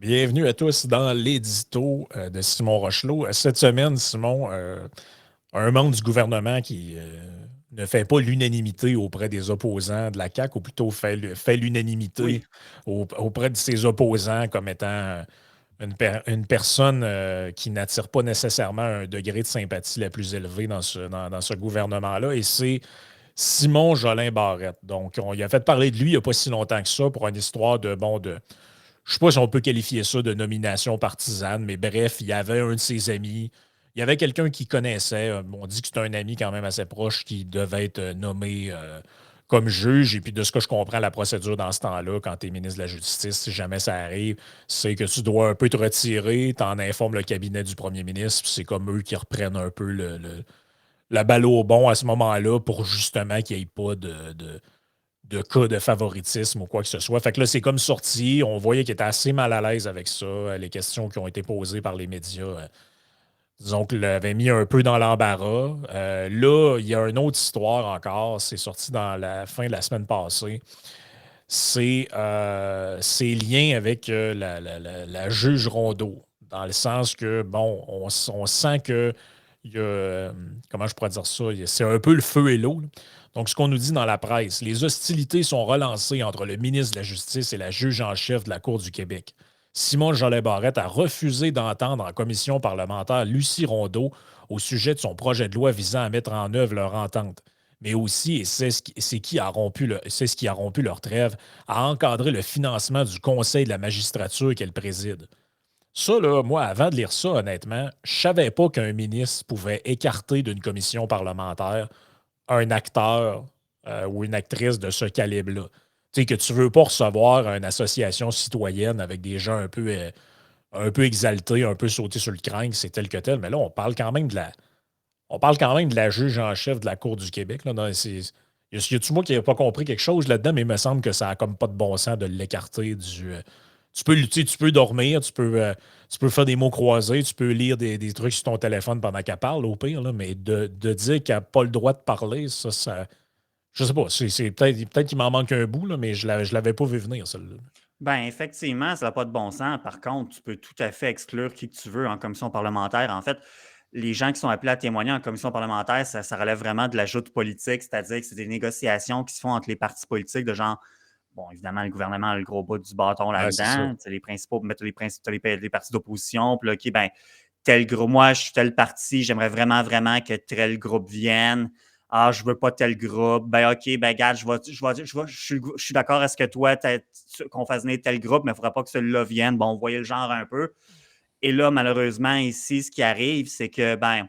Bienvenue à tous dans l'édito de Simon Rochelot. Cette semaine, Simon, un membre du gouvernement qui ne fait pas l'unanimité auprès des opposants de la CAQ, ou plutôt fait l'unanimité Oui, auprès de ses opposants comme étant une personne qui n'attire pas nécessairement un degré de sympathie la plus élevée dans ce gouvernement-là. Et c'est Simon Jolin Barrette. Donc, on y a fait parler de lui il n'y a pas si longtemps que ça pour une histoire je ne sais pas si on peut qualifier ça de nomination partisane, mais bref, il y avait un de ses amis, il y avait quelqu'un qu'il connaissait, on dit que c'est un ami quand même assez proche qui devait être nommé comme juge. Et puis de ce que je comprends, la procédure dans ce temps-là, quand tu es ministre de la Justice, si jamais ça arrive, c'est que tu dois un peu te retirer, tu en informes le cabinet du premier ministre, puis c'est comme eux qui reprennent un peu la balle au bon à ce moment-là pour justement qu'il n'y ait pas de cas de favoritisme ou quoi que ce soit. Fait que là, c'est comme sorti. On voyait qu'il était assez mal à l'aise avec ça. Les questions qui ont été posées par les médias, disons qu'il l'avait mis un peu dans l'embarras. Là, il y a une autre histoire encore. C'est sorti dans la fin de la semaine passée. C'est lié avec la juge Rondeau, dans le sens que, bon, on sent que il y a, comment je pourrais dire ça, c'est un peu le feu et l'eau, là. Donc, ce qu'on nous dit dans la presse, les hostilités sont relancées entre le ministre de la Justice et la juge en chef de la Cour du Québec. Simon Jolet-Barrette a refusé d'entendre en commission parlementaire Lucie Rondeau au sujet de son projet de loi visant à mettre en œuvre leur entente. Mais aussi, et c'est ce qui a rompu leur trêve, à encadrer le financement du Conseil de la magistrature qu'elle préside. Ça, là, moi, avant de lire ça, honnêtement, je savais pas qu'un ministre pouvait écarter d'une commission parlementaire un acteur ou une actrice de ce calibre-là. Tu sais, que tu veux pas recevoir une association citoyenne avec des gens un peu exaltés, un peu sautés sur le crâne, c'est tel que tel. Mais là, on parle quand même de la juge en chef de la Cour du Québec. Là. Y a-tu moi qui n'ai pas compris quelque chose là-dedans, mais il me semble que ça a comme pas de bon sens de l'écarter du. Tu peux lutter, tu peux dormir, tu peux faire des mots croisés, tu peux lire des trucs sur ton téléphone pendant qu'elle parle, au pire, là, mais de dire qu'elle n'a pas le droit de parler, je sais pas. C'est peut-être qu'il m'en manque un bout, là, mais je l'avais pas vu venir, celle-là. ben effectivement, ça n'a pas de bon sens. Par contre, tu peux tout à fait exclure qui que tu veux en commission parlementaire. En fait, les gens qui sont appelés à témoigner en commission parlementaire, ça relève vraiment de la joute politique, c'est-à-dire que c'est des négociations qui se font entre les partis politiques de genre, bon, évidemment, le gouvernement a le gros bout du bâton Ouais, c'est ça. là-dedans, tu sais, les principaux, mettre les partis d'opposition, puis là, OK, ben, tel groupe, moi, je suis tel parti, j'aimerais vraiment, vraiment que tel groupe vienne. Ah, je veux pas tel groupe. Ben, OK, ben, regarde, je suis d'accord à ce que toi, qu'on fasse venir tel groupe, mais il ne faudra pas que celui-là vienne. Bon, vous voyez le genre un peu. Et là, malheureusement, ici, ce qui arrive, c'est que, ben,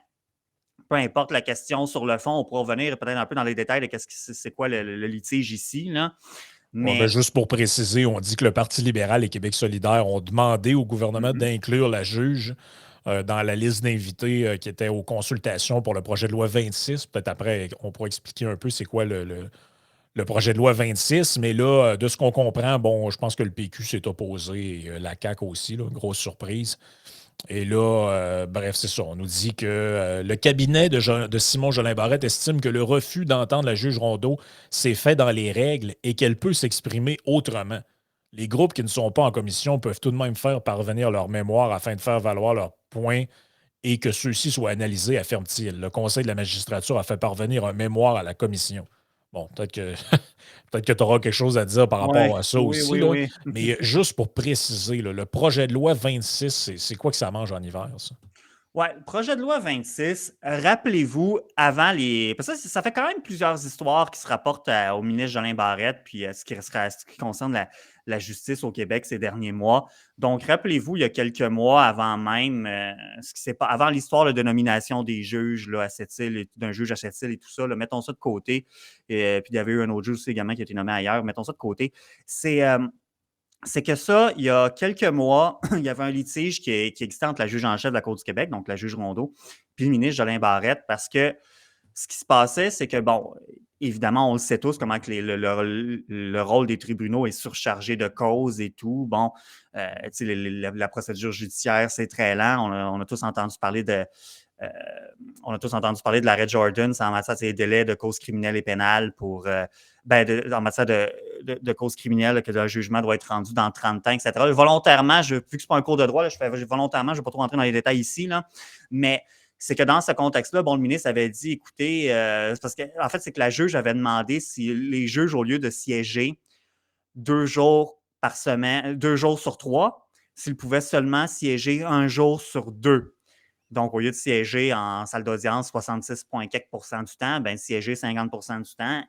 peu importe la question sur le fond, on pourra revenir peut-être un peu dans les détails de c'est quoi le litige ici, là. Ouais, ben, Mais juste pour préciser, on dit que le Parti libéral et Québec solidaire ont demandé au gouvernement mhm, d'inclure la juge dans la liste d'invités qui étaient aux consultations pour le projet de loi 26. Peut-être après, on pourra expliquer un peu c'est quoi le projet de loi 26. Mais là, de ce qu'on comprend, bon, je pense que le PQ s'est opposé et la CAQ aussi, là, grosse surprise. Et là, bref, c'est ça. On nous dit que le cabinet de Simon Jolin Barrette estime que le refus d'entendre la juge Rondeau s'est fait dans les règles et qu'elle peut s'exprimer autrement. Les groupes qui ne sont pas en commission peuvent tout de même faire parvenir leur mémoire afin de faire valoir leurs points et que ceux-ci soient analysés, affirme-t-il. Le Conseil de la magistrature a fait parvenir un mémoire à la commission. Bon, peut-être que peut-être que tu auras quelque chose à dire par ouais, rapport à ça oui, aussi, oui, là. oui. Mais juste pour préciser, là, le projet de loi 26, c'est quoi que ça mange en hiver, ça? Ouais, le projet de loi 26, rappelez-vous, avant les. Parce que ça fait quand même plusieurs histoires qui se rapportent au ministre Jolin Barrette, puis ce qui concerne la justice au Québec ces derniers mois. Donc, rappelez-vous, il y a quelques mois avant même, ce qui s'est pas, avant l'histoire là, de nomination des juges là, à Sept-Îles, d'un juge à Sept-Îles et tout ça, là, mettons ça de côté. Et, puis il y avait eu un autre juge aussi également qui a été nommé ailleurs, mettons ça de côté. C'est. C'est que ça, il y a quelques mois, il y avait un litige qui existait entre la juge en chef de la Cour du Québec, donc la juge Rondeau, puis le ministre Jolin Barrette, parce que ce qui se passait, c'est que, bon, évidemment, on le sait tous, comment que le rôle des tribunaux est surchargé de causes et tout. Bon, tu sais, la procédure judiciaire, c'est très lent. On a tous entendu parler euh, de l'arrêt Jordan, c'est en matière des délais de causes criminelles et pénales pour, en matière de cause criminelle, là, que le jugement doit être rendu dans 30 ans, etc. Volontairement, vu que ce n'est pas un cours de droit, là, volontairement, je ne vais pas trop rentrer dans les détails ici, là, mais c'est que dans ce contexte-là, bon, le ministre avait dit, écoutez, parce que, en fait, c'est que la juge avait demandé si les juges, au lieu de siéger 2 jours par semaine, 2 jours sur 3, s'ils pouvaient seulement siéger 1 jour sur 2. Donc, au lieu de siéger en salle d'audience 66,4% du temps, ben, siéger 50% du temps,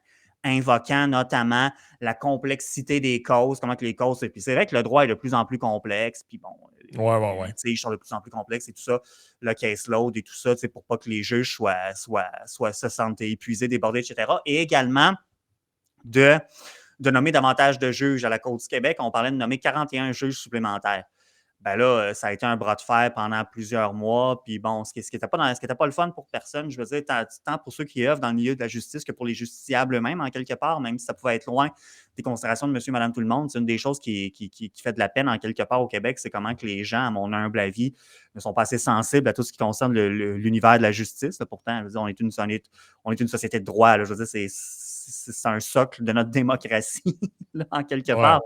invoquant notamment la complexité des causes, comment que les causes. Puis c'est vrai que le droit est de plus en plus complexe, puis bon, les Ouais. litiges sont de plus en plus complexes et tout ça, le caseload et tout ça, pour pas que les juges se sentent épuisés, débordés, etc. Et également de nommer davantage de juges à la Cour du Québec. On parlait de nommer 41 juges supplémentaires. Ben là, ça a été un bras de fer pendant plusieurs mois. Puis bon, ce qui n'était pas le fun pour personne, je veux dire, tant pour ceux qui œuvrent dans le milieu de la justice que pour les justiciables eux-mêmes, en quelque part, même si ça pouvait être loin des considérations de monsieur, madame, tout le monde. C'est une des choses qui fait de la peine en quelque part au Québec, c'est comment que les gens, à mon humble avis, ne sont pas assez sensibles à tout ce qui concerne l'univers de la justice. Là. Pourtant, je veux dire, on est une société de droit. Là. Je veux dire, c'est un socle de notre démocratie, là, en quelque part.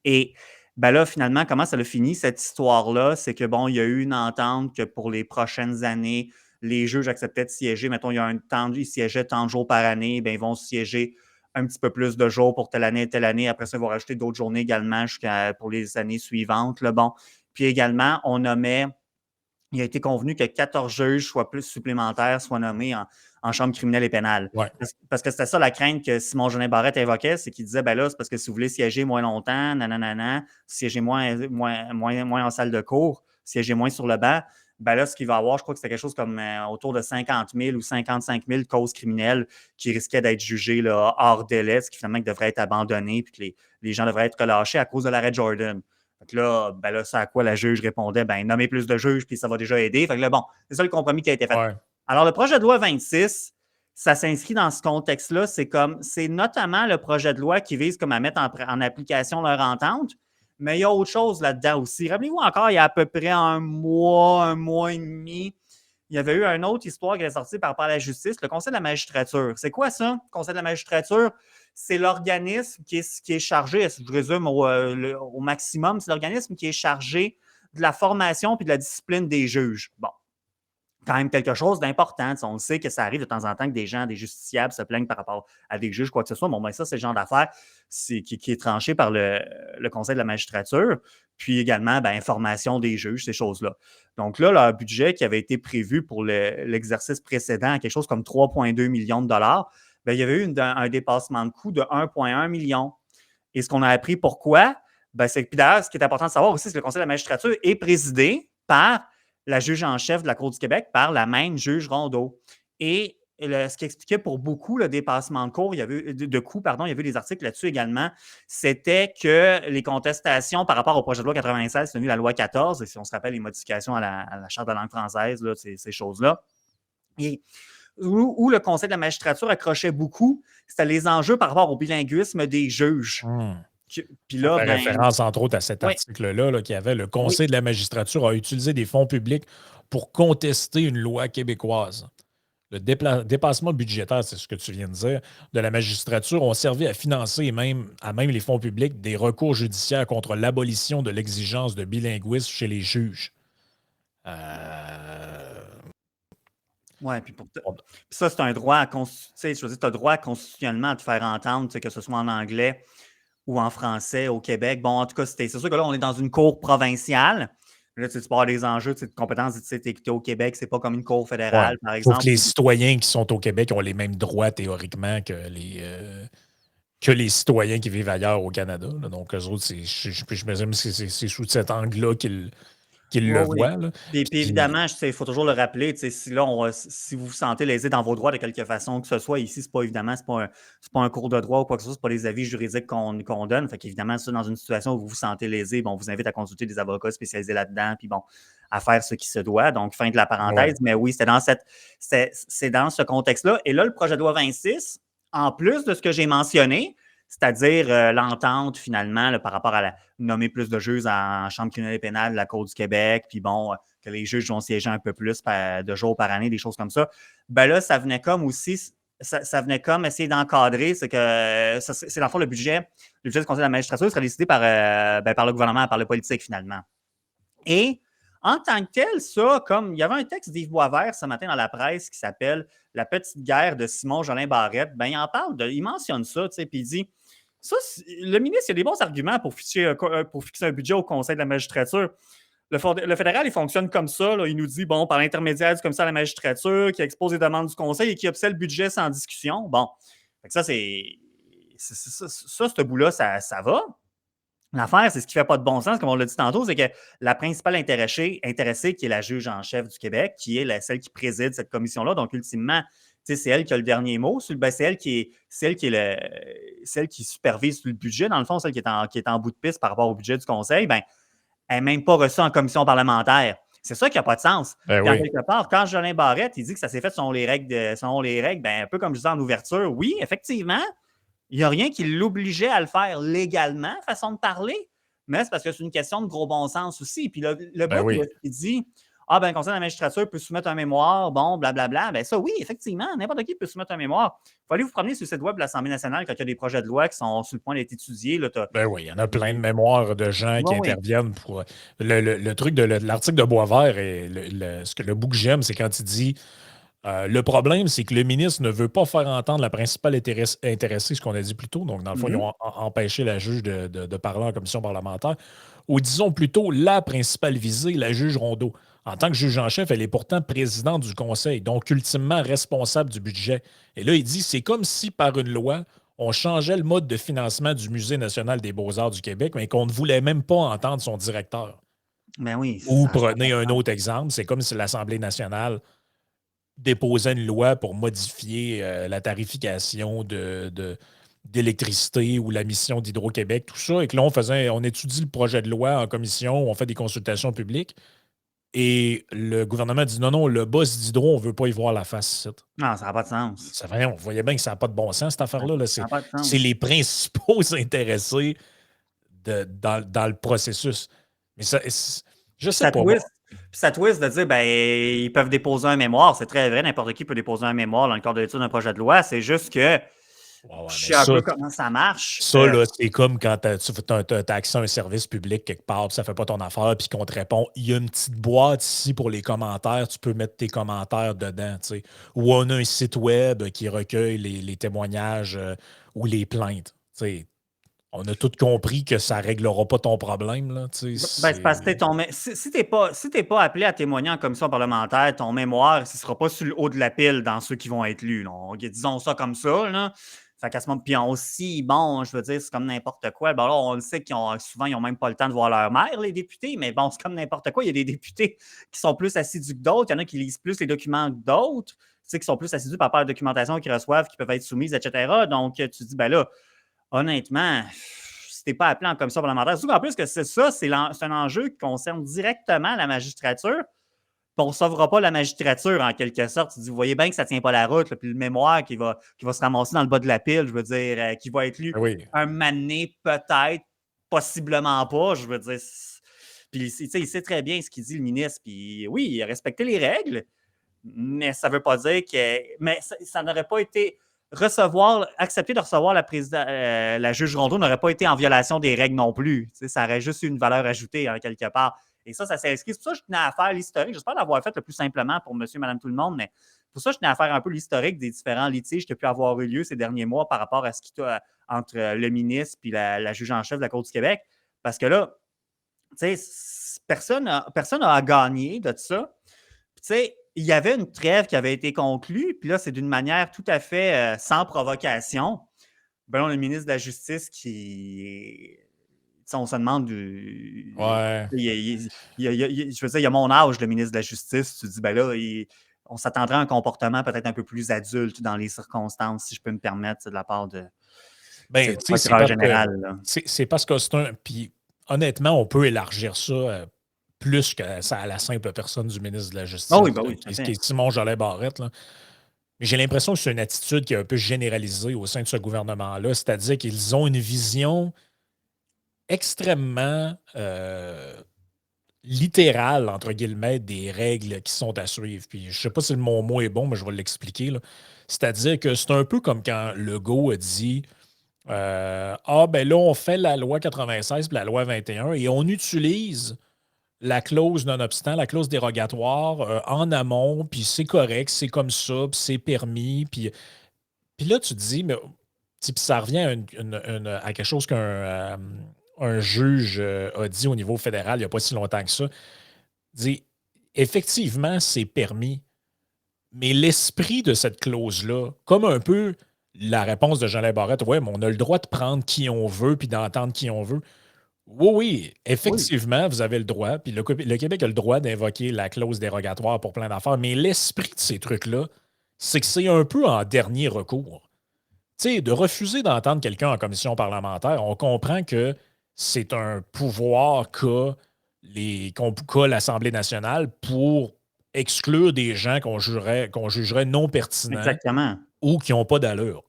Et ben là, finalement, comment ça a fini, cette histoire-là? C'est que, bon, il y a eu une entente que pour les prochaines années, les juges acceptaient de siéger. Mettons, il y a un temps, ils siégeaient tant de jours par année, bien, ils vont siéger un petit peu plus de jours pour telle année et telle année. Après ça, ils vont rajouter d'autres journées également pour les années suivantes. Là, bon. Puis également, il a été convenu que 14 juges supplémentaires soient nommés en chambre criminelle et pénale. Ouais. Parce que c'était ça la crainte que Simon Jolin Barrette évoquait, c'est qu'il disait, ben là, c'est parce que si vous voulez siéger moins longtemps, siéger moins en salle de cours, siéger moins sur le banc, ben là, ce qu'il va y avoir, je crois que c'était quelque chose comme autour de 50 000 ou 55 000 causes criminelles qui risquaient d'être jugées là, hors délai, ce qui finalement devrait être abandonné, puis que les gens devraient être relâchés à cause de l'arrêt Jordan. Fait que là, ben là, c'est à quoi la juge répondait, ben nommer plus de juges, puis ça va déjà aider. Fait que là, bon, c'est ça le compromis qui a été fait. Ouais. Alors, le projet de loi 26, ça s'inscrit dans ce contexte-là. C'est notamment le projet de loi qui vise comme à mettre en application leur entente, mais il y a autre chose là-dedans aussi. Rappelez-vous encore, il y a à peu près un mois et demi, il y avait eu une autre histoire qui est sortie par rapport à la justice, le Conseil de la magistrature. C'est quoi ça, le Conseil de la magistrature? C'est l'organisme qui est chargé, je résume au maximum, c'est l'organisme qui est chargé de la formation et de la discipline des juges. Bon, quand même quelque chose d'important. On sait que ça arrive de temps en temps que des justiciables se plaignent par rapport à des juges, quoi que ce soit. Bon, ben ça, c'est le genre d'affaire qui est tranché par le Conseil de la magistrature. Puis également, ben, formation des juges, ces choses-là. Donc là, leur budget qui avait été prévu pour l'exercice précédent, quelque chose comme 3,2 millions de dollars, ben, il y avait eu un dépassement de coût de 1,1 million. Et ce qu'on a appris, pourquoi? Ben, puis d'ailleurs, ce qui est important de savoir aussi, c'est que le Conseil de la magistrature est présidé par la juge en chef de la Cour du Québec, par la même juge Rondeau. Et ce qui expliquait pour beaucoup le dépassement de coûts, il y avait des articles là-dessus également, c'était que les contestations par rapport au projet de loi 96, c'est devenu la loi 14, et si on se rappelle les modifications à la Charte de la langue française, là, ces choses-là. Et où le Conseil de la magistrature accrochait beaucoup, c'était les enjeux par rapport au bilinguisme des juges. Puis là, fait référence, entre autres, à cet article-là là, qui avait le Conseil de la magistrature a utilisé des fonds publics pour contester une loi québécoise. Le dépassement budgétaire, c'est ce que tu viens de dire, de la magistrature ont servi à financer même les fonds publics des recours judiciaires contre l'abolition de l'exigence de bilinguisme chez les juges. Oui, puis ça, c'est un droit tu as droit constitutionnellement à te faire entendre, que ce soit en anglais ou en français au Québec. Bon, en tout cas, c'est sûr que là, on est dans une cour provinciale. Là, tu peux avoir des enjeux de compétences d'équité au Québec. C'est pas comme une cour fédérale, par exemple. Sauf que les citoyens qui sont au Québec ont les mêmes droits théoriquement que les citoyens qui vivent ailleurs au Canada. Là. Donc, eux autres, je me dis que c'est sous cet angle-là qu'ils le voient. Là. Puis évidemment, il faut toujours le rappeler, si vous vous sentez lésé dans vos droits de quelque façon que ce soit, ici, c'est pas un cours de droit ou quoi que ce soit, c'est pas des avis juridiques qu'on donne. Fait qu'évidemment, dans une situation où vous vous sentez lésé, bon, on vous invite à consulter des avocats spécialisés là-dedans, puis bon, à faire ce qui se doit. Donc, fin de la parenthèse. Ouais. Mais oui, c'est dans ce contexte-là. Et là, le projet de loi 26, en plus de ce que j'ai mentionné, c'est-à-dire l'entente, finalement, là, par rapport à nommer plus de juges en chambre criminelle et pénale de la Cour du Québec, puis bon, que les juges vont siéger un peu plus de jours par année, des choses comme ça. Ben là, ça venait comme aussi ça venait comme essayer d'encadrer, c'est que c'est dans le fond le budget du Conseil de la magistrature serait décidé par le gouvernement, par le politique finalement. Et en tant que tel, ça, comme il y avait un texte d'Yves Boisvert ce matin dans la presse qui s'appelle La petite guerre de Simon Jolin Barrette, ben, il mentionne ça, tu sais, puis il dit ça, le ministre, il a des bons arguments pour fixer un budget au Conseil de la magistrature. Le fédéral, il fonctionne comme ça. Là. Il nous dit, bon, par l'intermédiaire du commissaire à la magistrature, qui expose les demandes du conseil et qui obtient le budget sans discussion. Bon, ça, ce bout-là, ça va. L'affaire, c'est ce qui ne fait pas de bon sens, comme on l'a dit tantôt, c'est que la principale intéressée, qui est la juge en chef du Québec, qui est celle qui préside cette commission-là, donc ultimement, c'est elle qui a le dernier mot. Ben, c'est elle qui supervise le budget, dans le fond, celle qui est en bout de piste par rapport au budget du conseil. Ben, elle n'est même pas reçue en commission parlementaire. C'est ça qui n'a pas de sens. Ben Puis, en oui. quelque part, quand Jolin Barrette, il dit que ça s'est fait selon les règles, ben, un peu comme je disais en ouverture, oui, effectivement, il n'y a rien qui l'obligeait à le faire légalement, façon de parler, mais c'est parce que c'est une question de gros bon sens aussi. Puis le Ben bout oui. où il dit ah, ben, le Conseil de la magistrature peut soumettre un mémoire, bon, blablabla. Ben, ça, oui, effectivement, n'importe qui peut soumettre un mémoire. Il faut aller vous promener sur le site web de l'Assemblée nationale quand il y a des projets de loi qui sont sur le point d'être étudiés. Là, Ben oui, il y en a plein de mémoires de gens qui oui, oui. interviennent pour. Le truc de l'article de Boisvert, et le bout que j'aime, c'est quand il dit le problème, c'est que le ministre ne veut pas faire entendre la principale intéressée, ce qu'on a dit plus tôt. Donc, dans le fond, ils ont empêché la juge de parler en commission parlementaire. Ou disons plutôt la principale visée, la juge Rondeau. En tant que juge en chef, elle est pourtant présidente du conseil, donc ultimement responsable du budget. Et là, il dit c'est comme si par une loi, on changeait le mode de financement du Musée national des beaux-arts du Québec, mais qu'on ne voulait même pas entendre son directeur. Ben oui, Ou ça prenez un autre exemple, c'est comme si l'Assemblée nationale déposait une loi pour modifier la tarification d'électricité ou la mission d'Hydro-Québec, tout ça, et que là, on étudie le projet de loi en commission, on fait des consultations publiques, et le gouvernement dit non, non, le boss d'Hydro, on ne veut pas y voir la face. Non, ça n'a pas de sens. Ça fait, on voyait bien que ça n'a pas de bon sens, cette affaire-là. Là. Ça n'a pas de C'est sens. les principaux intéressés dans le processus. Mais ça, je sais pas, moi. Ça twist de dire, ben, ils peuvent déposer un mémoire. C'est très vrai, n'importe qui peut déposer un mémoire dans le cadre de l'étude d'un projet de loi. C'est juste que Ouais, je mais sais un peu comment ça marche. ça, là, c'est comme quand tu as accès à un service public quelque part, puis ça fait pas ton affaire, puis qu'on te répond, il y a une petite boîte ici pour les commentaires, tu peux mettre tes commentaires dedans, tu sais. Ou on a un site web qui recueille les témoignages ou les plaintes, tu sais. On a tous compris que ça réglera pas ton problème, là, tu sais. Ben, c'est parce que si t'es pas appelé à témoigner en commission parlementaire, ton mémoire, ne sera pas sur le haut de la pile dans ceux qui vont être lus. Là. Disons ça comme ça. Là. Fait qu'à ce moment, puis aussi, bon, je veux dire, c'est comme n'importe quoi. Ben là, on le sait souvent, ils n'ont même pas le temps de voir leur mère, les députés, mais bon, c'est comme n'importe quoi. Il y a des députés qui sont plus assidus que d'autres. Il y en a qui lisent plus les documents que d'autres, tu sais, qui sont plus assidus par rapport à la documentation qu'ils reçoivent, qui peuvent être soumises, etc. Donc, tu dis, ben là, honnêtement, si tu n'es pas appelé en commission parlementaire, surtout qu'en plus que c'est un enjeu qui concerne directement la magistrature. On ne sauvera pas la magistrature, en quelque sorte. Tu dis, vous voyez bien que ça ne tient pas la route, là, puis le mémoire qui va se ramasser dans le bas de la pile, je veux dire, qui va être lu Oui. un mané, peut-être, possiblement pas, je veux dire. Puis, il sait très bien ce qu'il dit, le ministre. Puis, oui, il a respecté les règles, mais ça ne veut pas dire que. Mais ça n'aurait pas été. Accepter de recevoir la juge Rondeau n'aurait pas été en violation des règles non plus. Ça aurait juste eu une valeur ajoutée, en quelque part. Et ça s'inscrit. C'est pour ça que je tenais à faire l'historique. J'espère l'avoir fait le plus simplement pour monsieur, madame, tout le monde, mais pour ça, je tenais à faire un peu l'historique des différents litiges qui ont pu avoir eu lieu ces derniers mois par rapport à ce qui a entre le ministre et la juge en chef de la Cour du Québec. Parce que là, tu sais, personne n'a à gagner de ça. Tu sais, il y avait une trêve qui avait été conclue, puis là, c'est d'une manière tout à fait sans provocation. Ben là, on a le ministre de la Justice qui. On se demande. Ouais. Je veux dire, il y a mon âge, le ministre de la Justice. Tu te dis, ben là, on s'attendrait à un comportement peut-être un peu plus adulte dans les circonstances, si je peux me permettre, de la part de. Ben, tu sais, c'est parce que c'est un. Puis, honnêtement, on peut élargir ça plus que ça à la simple personne du ministre de la Justice, oh oui, ben oui, qui est Simon Jolin Barrette. Là. Mais j'ai l'impression que c'est une attitude qui est un peu généralisée au sein de ce gouvernement-là, c'est-à-dire qu'ils ont une vision extrêmement littérale, entre guillemets, des règles qui sont à suivre. Puis je ne sais pas si le mon mot est bon, mais je vais l'expliquer. Là. C'est-à-dire que c'est un peu comme quand Legault a dit ah, ben là, on fait la loi 96 puis la loi 21 et on utilise la clause nonobstant, la clause dérogatoire en amont, puis c'est correct, c'est comme ça, puis c'est permis. Puis là, tu te dis, mais puis ça revient à, à quelque chose un juge a dit au niveau fédéral il n'y a pas si longtemps que ça. Il dit, effectivement, c'est permis, mais l'esprit de cette clause-là, comme un peu la réponse de Jean-Léon Barrette, ouais, mais on a le droit de prendre qui on veut puis d'entendre qui on veut. Oui, oui, Oui, effectivement, vous avez le droit. Puis le Québec a le droit d'invoquer la clause dérogatoire pour plein d'affaires. Mais l'esprit de ces trucs-là, c'est que c'est un peu en dernier recours. Tu sais, de refuser d'entendre quelqu'un en commission parlementaire, on comprend que c'est un pouvoir qu'a l'Assemblée nationale pour exclure des gens qu'on jugerait non pertinents exactement. ou qui n'ont pas d'allure.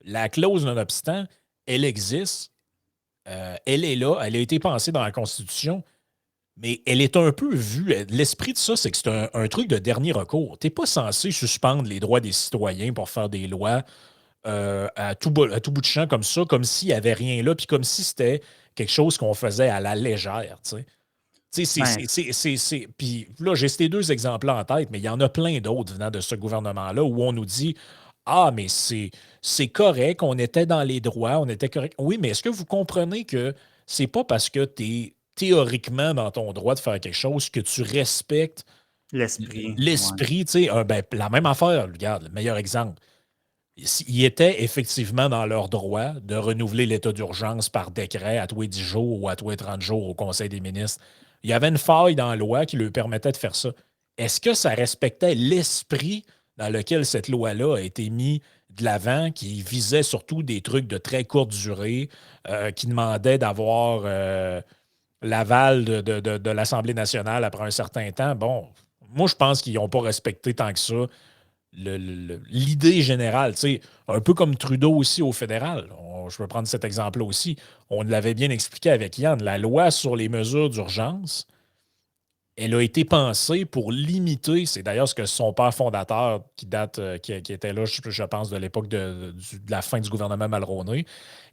La clause nonobstant, elle existe, elle est là, elle a été pensée dans la Constitution, mais elle est un peu vue. L'esprit de ça, c'est que c'est un truc de dernier recours. Tu n'es pas censé suspendre les droits des citoyens pour faire des lois à tout bout de champ comme ça, comme s'il n'y avait rien là, puis comme si c'était quelque chose qu'on faisait à la légère. Tu sais. Tu sais, Ben, Puis là, j'ai ces deux exemples-là en tête, mais il y en a plein d'autres venant de ce gouvernement-là où on nous dit ah, mais c'est correct, on était dans les droits, on était correct. Oui, mais est-ce que vous comprenez que c'est pas parce que tu es théoriquement dans ton droit de faire quelque chose que tu respectes l'esprit, ouais. l'esprit, tu sais, ben, la même affaire, regarde, le meilleur exemple. Ils étaient effectivement dans leur droit de renouveler l'état d'urgence par décret à tous les 10 jours ou à tous les 30 jours au Conseil des ministres. Il y avait une faille dans la loi qui leur permettait de faire ça. Est-ce que ça respectait l'esprit dans lequel cette loi-là a été mise de l'avant, qui visait surtout des trucs de très courte durée, qui demandaient d'avoir l'aval de l'Assemblée nationale après un certain temps? Bon, moi, je pense qu'ils n'ont pas respecté tant que ça l'idée générale, tu sais, un peu comme Trudeau aussi au fédéral. Je peux prendre cet exemple-là aussi. On l'avait bien expliqué avec Yann. La loi sur les mesures d'urgence, elle a été pensée pour limiter, c'est d'ailleurs ce que son père fondateur, qui était là, je pense, de l'époque de la fin du gouvernement Mulroney,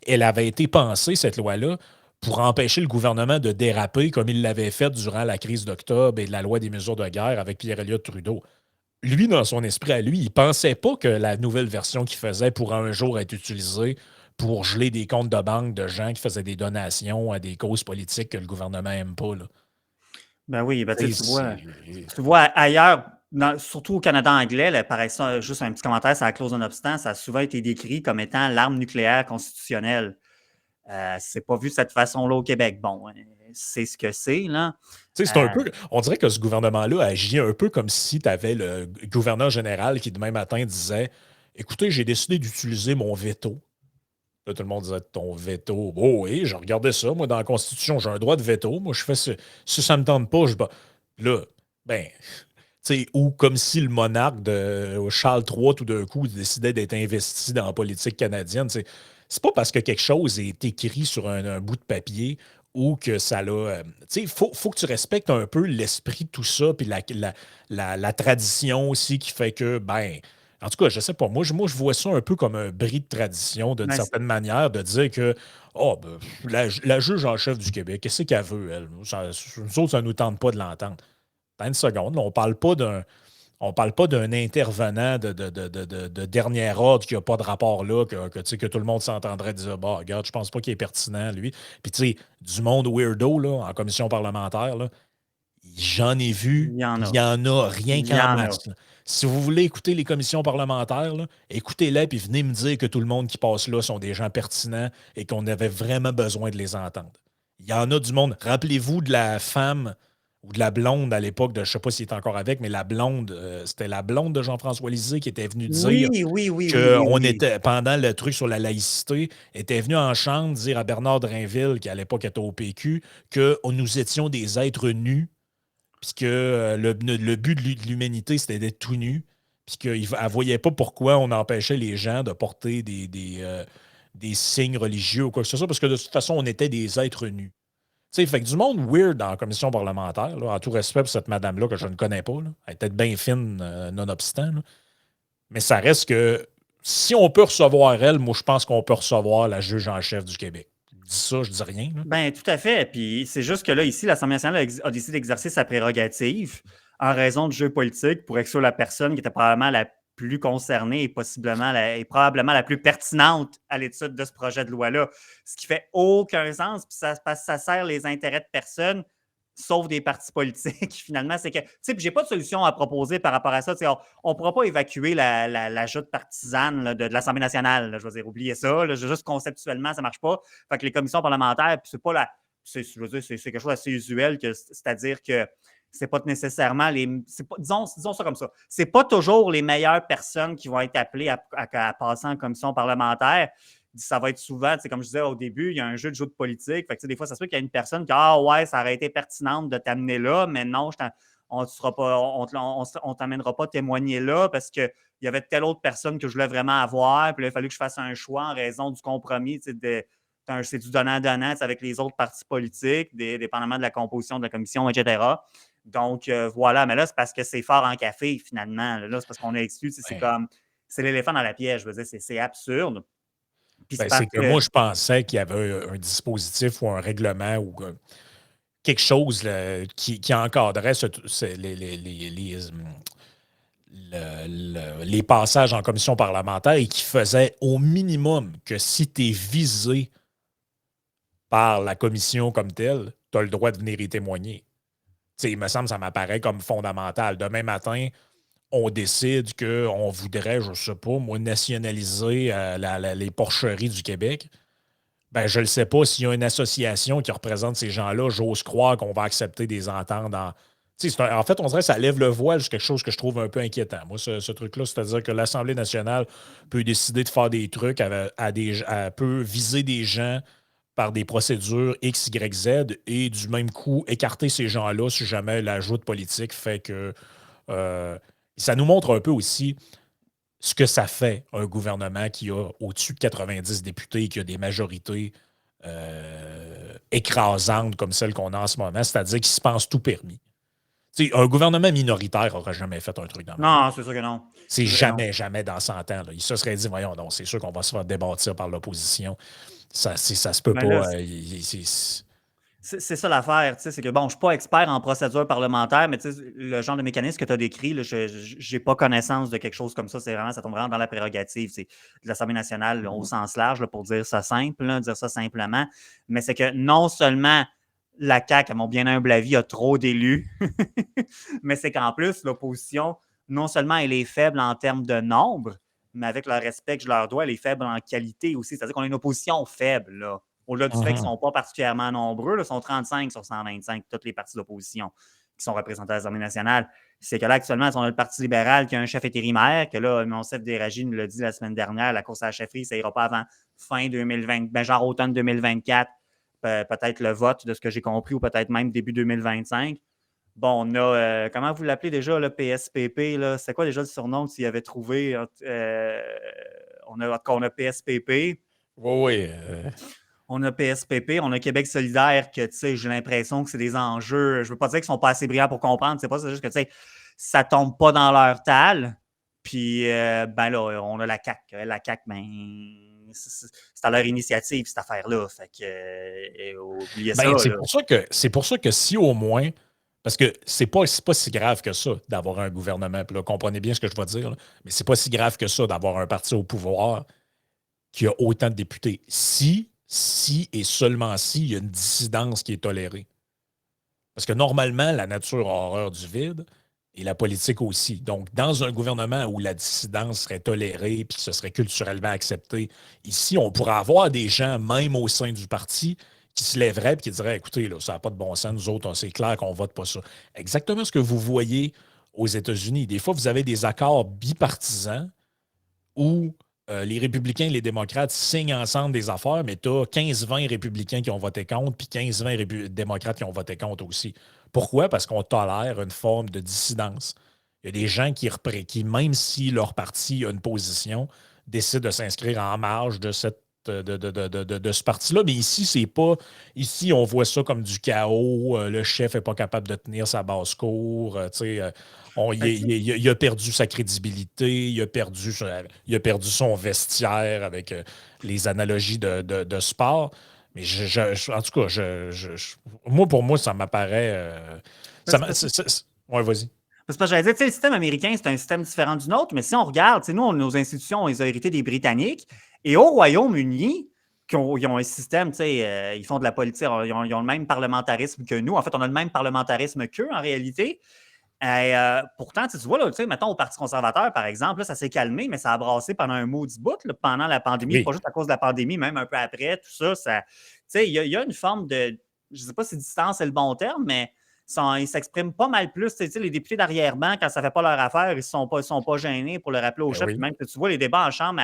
elle avait été pensée, cette loi-là, pour empêcher le gouvernement de déraper comme il l'avait fait durant la crise d'octobre et de la loi des mesures de guerre avec Pierre Elliott Trudeau. Lui, dans son esprit à lui, il pensait pas que la nouvelle version qu'il faisait pourrait un jour être utilisée pour geler des comptes de banque de gens qui faisaient des donations à des causes politiques que le gouvernement n'aime pas. Là. Ben oui, ben, Tu sais, tu vois ailleurs, surtout au Canada anglais, là, pareil, ça, juste un petit commentaire sur la clause non-obstant, ça a souvent été décrit comme étant l'arme nucléaire constitutionnelle. C'est pas vu de cette façon-là au Québec. Bon, c'est ce que c'est, là. c'est un peu. On dirait que ce gouvernement-là agit un peu comme si tu avais le gouverneur général qui, demain matin, disait écoutez, j'ai décidé d'utiliser mon veto. Là, tout le monde disait ton veto. Oh oui, je regardais ça. Moi, dans la Constitution, j'ai un droit de veto. Moi, je fais si ça ne me tente pas, je. Là, ben, tu sais, ou comme si le monarque de Charles III, tout d'un coup, décidait d'être investi dans la politique canadienne. Tu sais. C'est pas parce que quelque chose est écrit sur un bout de papier ou que ça l'a. Tu sais, faut que tu respectes un peu l'esprit de tout ça, puis la tradition aussi qui fait que, ben. En tout cas, je sais pas. Moi, je vois ça un peu comme un bris de tradition, d'une Mais certaine manière, de dire que oh, ben, la juge en chef du Québec, qu'est-ce qu'elle veut, elle? Nous autres, ça ne nous tente pas de l'entendre. Attends une seconde, là, on parle pas d'un intervenant de dernier ordre qui n'a pas de rapport là, tu sais, que tout le monde s'entendrait dire bah, regarde, je pense pas qu'il est pertinent, lui. Puis, tu sais, du monde weirdo là, en commission parlementaire, là, j'en ai vu, il y en puis il a. y en a rien Il y qu'en en a. masse. Là. Si vous voulez écouter les commissions parlementaires, là, écoutez-les, puis venez me dire que tout le monde qui passe là sont des gens pertinents et qu'on avait vraiment besoin de les entendre. Il y en a du monde. Rappelez-vous de la femme ou de la blonde à l'époque, je ne sais pas s'il est encore avec, mais la blonde, c'était la blonde de Jean-François Lisée qui était venue dire Oui, oui, oui, oui, oui, qu'on oui. était, pendant le truc sur la laïcité, était venue en chambre dire à Bernard Drinville, qui à l'époque était au PQ, que nous étions des êtres nus puis que le but de l'humanité, c'était d'être tout nu, puis qu'elle ne voyait pas pourquoi on empêchait les gens de porter des signes religieux ou quoi que ce soit, parce que de toute façon, on était des êtres nus. Tu sais, fait que du monde weird dans la commission parlementaire, là, en tout respect pour cette madame-là que je ne connais pas, là, elle est peut-être bien fine, nonobstant, là. Mais ça reste que si on peut recevoir elle, moi, je pense qu'on peut recevoir la juge en chef du Québec. Je dis ça, je dis rien. Là. Ben, tout à fait. Puis c'est juste que là, ici, l'Assemblée nationale a décidé d'exercer sa prérogative en raison du jeu politique pour exclure la personne qui était probablement la plus concernée et et probablement la plus pertinente à l'étude de ce projet de loi-là. Ce qui fait aucun sens, puis parce que ça sert les intérêts de personne, sauf des partis politiques. Finalement, c'est que, tu sais, j'ai pas de solution à proposer par rapport à ça. On ne pourra pas évacuer la joute partisane là, de l'Assemblée nationale. Là, je veux dire, oubliez ça. Là, juste conceptuellement, ça ne marche pas. Fait que les commissions parlementaires, puis c'est pas la. Je veux dire, c'est quelque chose d'assez usuel, c'est-à-dire que c'est pas nécessairement les. Disons ça comme ça. C'est pas toujours les meilleures personnes qui vont être appelées à passer en commission parlementaire. Ça va être souvent, comme je disais au début, il y a un jeu de politique. Fait que, des fois, ça se peut qu'il y a une personne qui ah ouais, ça aurait été pertinente de t'amener là, mais non, on ne t'amènera pas témoigner là parce qu'il y avait telle autre personne que je voulais vraiment avoir. Puis là, il a fallu que je fasse un choix en raison du compromis. C'est du donnant-donnant avec les autres partis politiques, dépendamment de la composition de la commission, etc. Donc, voilà. Mais là, c'est parce que c'est fort en café, finalement. Là, c'est parce qu'on a exclu. C'est comme, c'est l'éléphant dans la pièce. Je veux dire, c'est absurde. Ben, c'est que moi, je pensais qu'il y avait un dispositif ou un règlement ou quelque chose là, qui encadrait les passages en commission parlementaire et qui faisait au minimum que si tu es visé par la commission comme telle, tu as le droit de venir y témoigner. T'sais, il me semble que ça m'apparaît comme fondamental. Demain matin, on décide qu'on voudrait, je ne sais pas, moi, nationaliser les porcheries du Québec. Ben, je ne sais pas s'il y a une association qui représente ces gens-là. J'ose croire qu'on va accepter des ententes. En fait, on dirait que ça lève le voile sur quelque chose que je trouve un peu inquiétant. Moi, ce truc-là, c'est-à-dire que l'Assemblée nationale peut décider de faire des trucs, peut viser des gens par des procédures X, Y, Z et du même coup écarter ces gens-là si jamais la joute politique fait que euh, ça nous montre un peu aussi ce que ça fait un gouvernement qui a au-dessus de 90 députés et qui a des majorités écrasantes comme celle qu'on a en ce moment, c'est-à-dire qu'ils se pensent tout permis. T'sais, un gouvernement minoritaire n'aurait jamais fait un truc de même. Non, c'est sûr que non. C'est jamais dans 100 ans. Là. Il se serait dit, voyons, donc c'est sûr qu'on va se faire débattre par l'opposition. Ça se peut ben pas. Là, c'est ça l'affaire, c'est que bon, je ne suis pas expert en procédure parlementaire, mais le genre de mécanisme que tu as décrit, là, je n'ai pas connaissance de quelque chose comme ça. Ça tombe vraiment dans la prérogative. C'est de l'Assemblée nationale au sens large, là, pour dire ça simple, là, dire ça simplement. Mais c'est que non seulement la CAQ, à mon bien humble avis, a trop d'élus, mais c'est qu'en plus, l'opposition, non seulement elle est faible en termes de nombre, mais avec le respect que je leur dois, elle est faible en qualité aussi. C'est-à-dire qu'on a une opposition faible, là. Au-delà du fait qu'ils ne sont pas particulièrement nombreux, ils sont 35 sur 125, toutes les partis d'opposition qui sont représentés à l'Assemblée nationale. C'est que là, actuellement, on a le Parti libéral qui a un chef intérimaire, que là, Monsef Déragi nous l'a dit la semaine dernière, la course à la chefferie, ça n'ira pas avant fin 2020, genre automne 2024, peut-être le vote de ce que j'ai compris, ou peut-être même début 2025. Bon, on a, comment vous l'appelez déjà, le PSPP, là? C'est quoi déjà le surnom s'il avait trouvé? On a PSPP. Oui. On a PSPP, on a Québec solidaire, que j'ai l'impression que c'est des enjeux. Je ne veux pas dire qu'ils ne sont pas assez brillants pour comprendre, c'est juste que ça ne tombe pas dans leur tal. Puis, ben là, on a la CAQ. La CAQ, ben, c'est à leur initiative, cette affaire-là. Fait que, oubliez ça. C'est pour ça que si au moins, parce que c'est pas si grave que ça d'avoir un gouvernement, puis là, comprenez bien ce que je vais dire, là, mais c'est pas si grave que ça d'avoir un parti au pouvoir qui a autant de députés. Si et seulement si, il y a une dissidence qui est tolérée. Parce que normalement, la nature a horreur du vide et la politique aussi. Donc, dans un gouvernement où la dissidence serait tolérée et que ce serait culturellement accepté, ici, on pourrait avoir des gens, même au sein du parti, qui se lèveraient et qui diraient, écoutez, là, ça n'a pas de bon sens, nous autres, c'est clair qu'on ne vote pas ça. Exactement ce que vous voyez aux États-Unis. Des fois, vous avez des accords bipartisans où les républicains et les démocrates signent ensemble des affaires, mais tu as 15-20 républicains qui ont voté contre, puis 15-20 démocrates qui ont voté contre aussi. Pourquoi? Parce qu'on tolère une forme de dissidence. Il y a des gens qui même si leur parti a une position, décident de s'inscrire en marge de cette de ce parti-là. Mais ici, c'est pas. Ici, on voit ça comme du chaos. Le chef n'est pas capable de tenir sa basse-cour. Tu sais, Fait que, tu sais, il a perdu sa crédibilité, il a perdu son vestiaire avec les analogies de sport. Mais en tout cas, moi, pour moi, ça m'apparaît. Ça parce, m'a- parce que ouais, vas-y. parce que j'allais dire, tu sais, le système américain, c'est un système différent du nôtre, mais si on regarde, tu sais, nous, nos institutions, on les a héritées des Britanniques. Et au Royaume-Uni, ils ont un système, tu sais, ils font de la politique, ils ont le même parlementarisme que nous. En fait, on a le même parlementarisme qu'eux, en réalité. Et, pourtant, tu vois, là, tu sais, mettons au Parti conservateur, par exemple, là, ça s'est calmé, mais ça a brassé pendant un maudit bout, là, pendant la pandémie, pas Oui. juste à cause de la pandémie, même un peu après, tout ça. Tu sais, il y a une forme de, je ne sais pas si distance est le bon terme, mais ils s'expriment pas mal plus. Tu sais, les députés d'arrière-ban, quand ça ne fait pas leur affaire, ils ne sont pas gênés pour le rappeler au Ben chef. Puis oui. même que tu vois les débats en chambre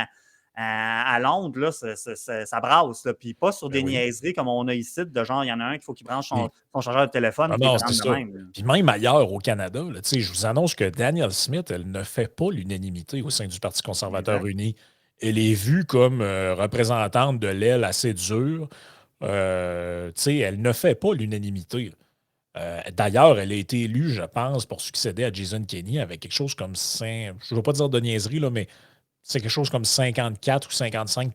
à Londres, là, ça brasse. Là. Puis pas sur Ben des oui. niaiseries comme on a ici, de genre, il y en a un qu'il faut qu'il branche Puis, son chargeur de téléphone ah puis il non, rentre c'est de ça. même. Là. Puis même ailleurs au Canada, là, tu sais, je vous annonce que Danielle Smith, elle ne fait pas l'unanimité au sein du Parti conservateur Exact. uni. Elle est vue comme représentante de l'aile assez dure. Tu sais, elle ne fait pas l'unanimité. D'ailleurs, elle a été élue, je pense, pour succéder à Jason Kenney avec quelque chose comme 5, je ne veux pas dire de niaiserie, là, mais c'est quelque chose comme 54 ou 55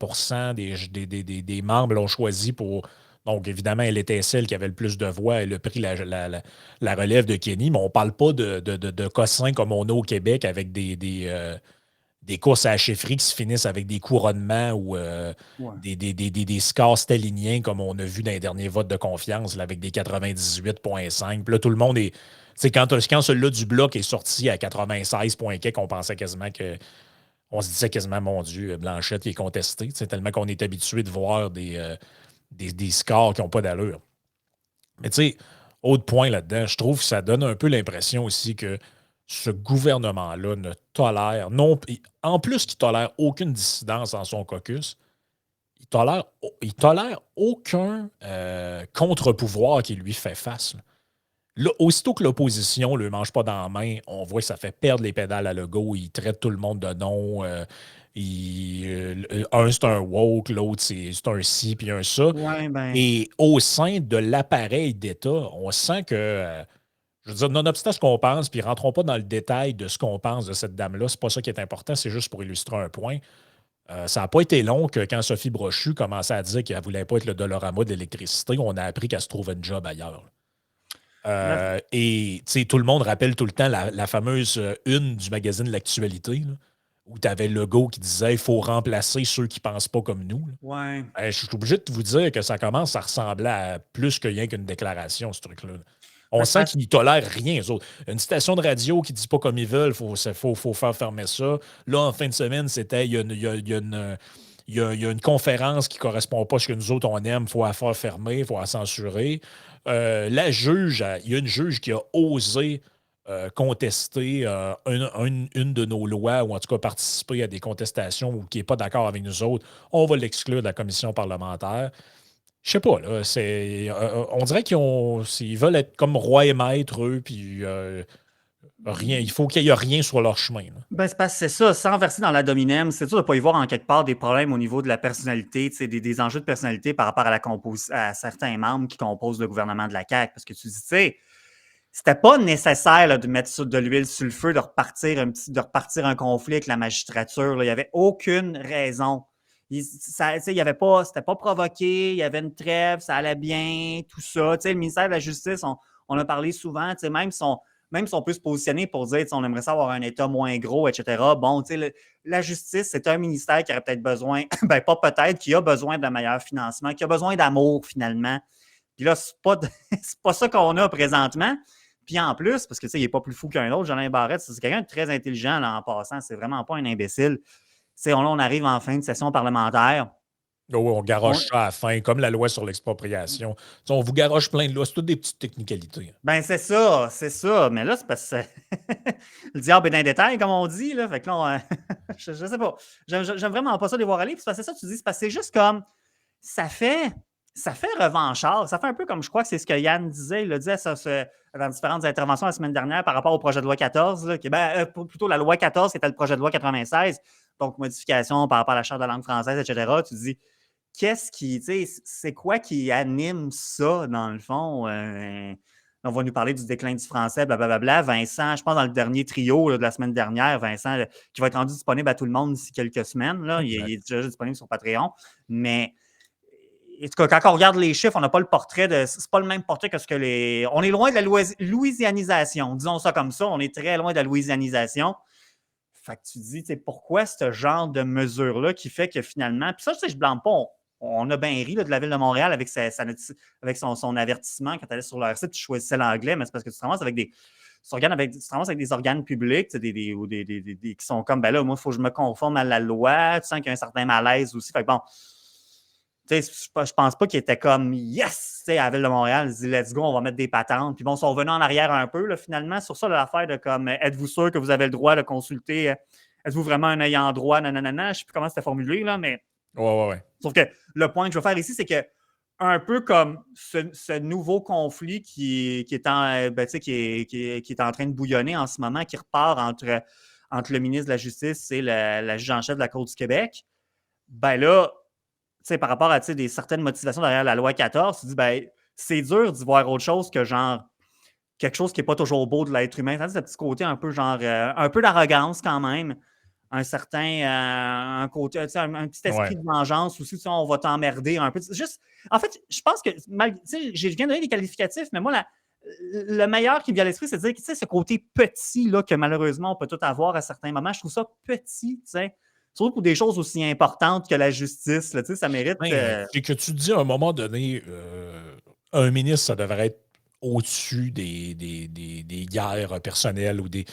des membres l'ont choisi pour. Donc, évidemment, elle était celle qui avait le plus de voix. Elle a pris la relève de Kenny, mais on ne parle pas de cossins comme on a au Québec avec des courses à la chefferie qui se finissent avec des couronnements ou Ouais. des scores staliniens comme on a vu dans les derniers votes de confiance là, avec des 98,5. Puis là, tout le monde est. C'est quand celui-là du bloc est sorti à 96 points quelques, on pensait quasiment que on se disait quasiment, mon Dieu, Blanchette qui est contesté, tellement qu'on est habitué de voir des scores qui n'ont pas d'allure. Mais tu sais, autre point là-dedans, je trouve que ça donne un peu l'impression aussi que ce gouvernement-là ne tolère, non, en plus qu'il tolère aucune dissidence dans son caucus, il tolère aucun contre-pouvoir qui lui fait face. Là, aussitôt que l'opposition ne le mange pas dans la main, on voit que ça fait perdre les pédales à Legault. Il traite tout le monde de nom. Un, c'est un woke, l'autre, c'est un ci, puis un ça. Ouais, ben. Et au sein de l'appareil d'État, on sent que, je veux dire, nonobstant ce qu'on pense, puis rentrons pas dans le détail de ce qu'on pense de cette dame-là, c'est pas ça qui est important, c'est juste pour illustrer un point. Ça n'a pas été long que quand Sophie Brochu commençait à dire qu'elle ne voulait pas être le Dolorama de l'électricité, on a appris qu'elle se trouvait un job ailleurs. Là, Et tout le monde rappelle tout le temps la fameuse une du magazine L'Actualité, là, où tu avais le logo qui disait il faut remplacer ceux qui ne pensent pas comme nous. Là. ouais. Je suis obligé de vous dire que ça commence à ressembler à plus que rien qu'une déclaration, ce truc-là. On Ben, c'est sent parce- qu'ils ne tolèrent rien, eux autres. Une station de radio qui ne dit pas comme ils veulent, faut faire fermer ça. Là, en fin de semaine, c'était il y a une conférence qui ne correspond pas à ce que nous autres, on aime. Il faut la faire fermer, il faut la censurer. La juge, il y a une juge qui a osé contester une de nos lois, ou en tout cas participer à des contestations ou qui n'est pas d'accord avec nous autres. On va l'exclure de la commission parlementaire. Je sais pas, là. On dirait ils veulent être comme roi et maître, eux, puis rien. Il faut qu'il n'y ait rien sur leur chemin. Là. Ben, c'est parce que c'est ça, sans verser dans la dominem, c'est sûr de ne pas y voir en quelque part des problèmes au niveau de la personnalité, tu sais, des enjeux de personnalité par rapport à certains membres qui composent le gouvernement de la CAQ. Parce que tu dis, tu sais, c'était pas nécessaire là, de mettre de l'huile sur le feu, de repartir un conflit avec la magistrature. Là. Il n'y avait aucune raison. Il y avait pas, c'était pas provoqué, il y avait une trêve, ça allait bien, tout ça. Tu sais, le ministère de la Justice, on a parlé souvent, tu sais, même si on peut se positionner pour dire on aimerait ça avoir un État moins gros, etc. Bon, tu sais, la justice, c'est un ministère qui aurait peut-être besoin, ben pas peut-être, qui a besoin d'un meilleur financement, qui a besoin d'amour finalement. Puis là, c'est pas ça qu'on a présentement. Puis en plus, parce que tu sais, il n'est pas plus fou qu'un autre, Jolin Barrette, c'est quelqu'un de très intelligent là, en passant, c'est vraiment pas un imbécile. On arrive en fin de session parlementaire. Oh, oui, on garoche On- ça à la fin, comme la loi sur l'expropriation. On vous garoche plein de lois, c'est toutes des petites technicalités. Ben, c'est ça, c'est ça. Mais là, c'est parce que le diable est dans les détails, comme on dit. Là. Fait que là, je sais pas. J'aime vraiment pas ça de les voir aller. Puis c'est parce que c'est ça, tu dis, c'est parce que c'est juste comme ça fait, ça fait revanchard. Ça fait un peu comme je crois que c'est ce que Yann disait. Il le disait dans différentes interventions la semaine dernière par rapport au projet de loi 14, là, plutôt la loi 14 qui était le projet de loi 96, donc modification par rapport à la Charte de la langue française, etc. Tu dis, qu'est-ce qui, tu sais, c'est quoi qui anime ça, dans le fond? On va nous parler du déclin du français, blablabla. Vincent, je pense dans le dernier trio là, de la semaine dernière, Vincent, qui va être rendu disponible à tout le monde d'ici quelques semaines. Là, il est déjà disponible sur Patreon. Mais en tout cas, quand on regarde les chiffres, on n'a pas le portrait de. C'est pas le même portrait que ce que les. On est loin de la louisianisation. Disons ça comme ça. On est très loin de la louisianisation. Fait que tu te dis, pourquoi ce genre de mesure-là qui fait que finalement. Puis ça, je ne blâme pas. On a bien ri là, de la Ville de Montréal avec, avec son avertissement quand tu allais sur leur site, tu choisissais l'anglais, mais c'est parce que tu te ramasses avec des. Tu te ramasses avec des organes publics qui sont comme, ben là, moi, il faut que je me conforme à la loi. Tu sens qu'il y a un certain malaise aussi. Fait que bon, je pense pas qu'il était comme yes, à la Ville de Montréal, ils disent let's go, on va mettre des patentes. Puis bon, ils sont revenus en arrière un peu, là, finalement, sur ça, l'affaire de comme êtes-vous sûr que vous avez le droit de consulter, êtes-vous vraiment un ayant droit, nanana, je ne sais plus comment c'était formulé, là, mais. Ouais. Sauf que le point que je veux faire ici, c'est que un peu comme ce nouveau conflit qui est en train de bouillonner en ce moment, qui repart entre le ministre de la Justice et la juge en chef de la Cour du Québec, ben là, par rapport à certaines motivations derrière la loi 14, tu dis, ben, c'est dur d'y voir autre chose que genre quelque chose qui n'est pas toujours beau de l'être humain. Ça, ce petit côté un peu genre, un peu d'arrogance quand même, un certain un côté, un petit esprit de vengeance aussi, on va t'emmerder un peu. Juste, en fait, je pense que, je viens de donner des qualificatifs, mais moi, le meilleur qui me vient à l'esprit, c'est de dire que ce côté petit là, que malheureusement on peut tout avoir à certains moments, je trouve ça petit, surtout pour des choses aussi importantes que la justice, là, ça mérite. C'est que tu te dis à un moment donné, un ministre, ça devrait être au-dessus des guerres personnelles ou des.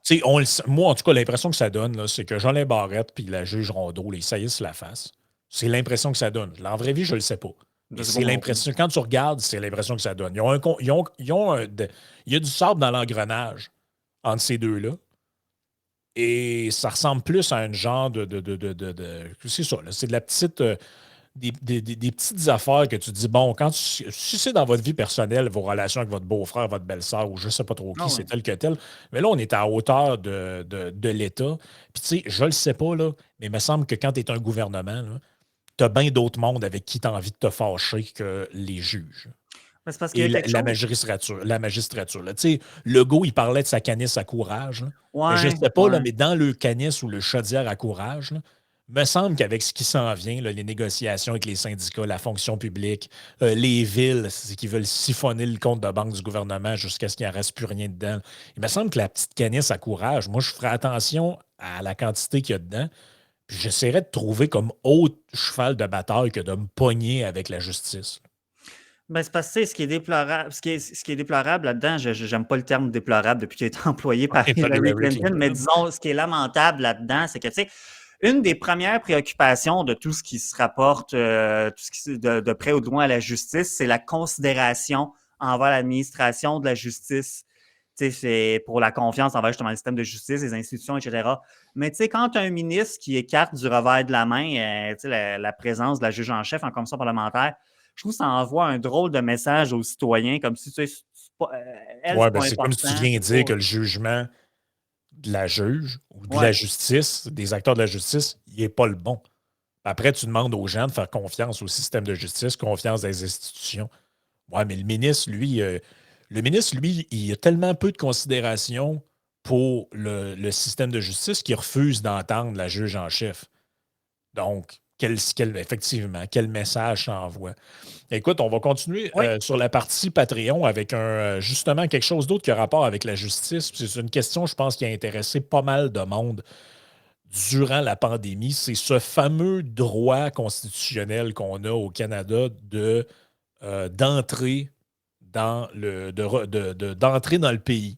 C'est ça. Moi, en tout cas, l'impression que ça donne, là, c'est que Jolin Barrette puis la juge Rondeau, les saillissent la face. C'est l'impression que ça donne. En vraie vie, je ne le sais pas. Mais c'est l'impression. Quand tu regardes, c'est l'impression que ça donne. Il y a du sable dans l'engrenage entre ces deux-là. Et ça ressemble plus à un genre c'est ça, là, c'est de la petite. Des petites affaires que tu dis, bon, si c'est dans votre vie personnelle, vos relations avec votre beau-frère, votre belle-sœur, ou je ne sais pas trop qui, c'est tel que tel, mais là, on est à hauteur de l'État. Puis, tu sais, je le sais pas, là, mais il me semble que quand tu es un gouvernement, tu as bien d'autres mondes avec qui tu as envie de te fâcher que les juges. C'est parce qu'il y a la magistrature. Tu sais, Legault, il parlait de sa canisse à courage. Mais je ne sais pas, là, mais dans le canisse ou le chaudière à courage, me semble qu'avec ce qui s'en vient, là, les négociations avec les syndicats, la fonction publique, les villes qui veulent siphonner le compte de banque du gouvernement jusqu'à ce qu'il n'en reste plus rien dedans, il me semble que la petite canisse à courage, moi, je ferais attention à la quantité qu'il y a dedans. Puis j'essaierais de trouver comme autre cheval de bataille que de me pogner avec la justice. Ben, c'est parce que ce qui est déplorable, ce qui est déplorable là-dedans, j'aime pas le terme déplorable depuis qu'il a été employé par Hillary Clinton, mais disons, ce qui est lamentable là-dedans, c'est que, tu sais, une des premières préoccupations de tout ce qui se rapporte, tout ce qui de près ou de loin à la justice, c'est la considération envers l'administration de la justice. Tu sais, c'est pour la confiance envers justement le système de justice, les institutions, etc. Mais tu sais, quand tu as un ministre qui écarte du revers de la main, tu sais, la présence de la juge en chef en commission parlementaire, je trouve que ça envoie un drôle de message aux citoyens, comme si tu sais, c'est comme si tu viens dire que le jugement de la juge ou de la justice, des acteurs de la justice, il n'est pas le bon. Après, tu demandes aux gens de faire confiance au système de justice, confiance dans les institutions. Ouais, mais le ministre, lui, il a tellement peu de considération pour le système de justice qu'il refuse d'entendre la juge en chef. Donc, effectivement, quel message ça envoie? Écoute, on va continuer sur la partie Patreon avec justement quelque chose d'autre qui a rapport avec la justice. C'est une question, je pense, qui a intéressé pas mal de monde durant la pandémie. C'est ce fameux droit constitutionnel qu'on a au Canada d'entrer d'entrer dans le pays.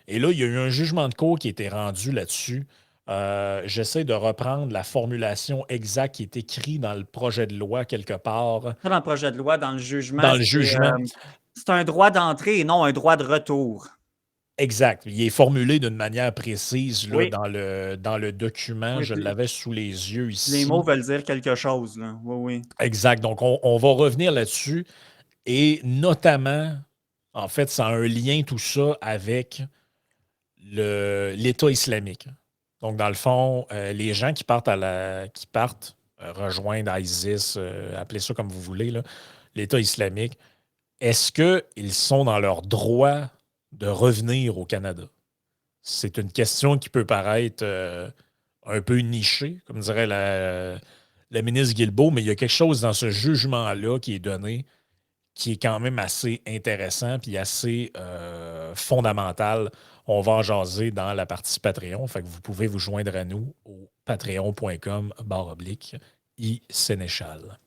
Et là, il y a eu un jugement de cour qui a été rendu là-dessus. J'essaie de reprendre la formulation exacte qui est écrite dans le projet de loi quelque part. Pas dans le projet de loi, dans le jugement. Dans le jugement. C'est un droit d'entrée et non un droit de retour. Exact. Il est formulé d'une manière précise là, dans le document. Je l'avais sous les yeux ici. Les mots veulent dire quelque chose. Là. Oui. Exact. Donc, on va revenir là-dessus. Et notamment, en fait, ça a un lien tout ça avec l'État islamique. Donc, dans le fond, les gens qui partent rejoindre ISIS, appelez ça comme vous voulez, là, l'État islamique, est-ce qu'ils sont dans leur droit de revenir au Canada? C'est une question qui peut paraître un peu nichée, comme dirait la ministre Guilbeault, mais il y a quelque chose dans ce jugement-là qui est donné qui est quand même assez intéressant puis assez fondamental. On va en jaser dans la partie Patreon. Fait que vous pouvez vous joindre à nous au patreon.com/isénéchal.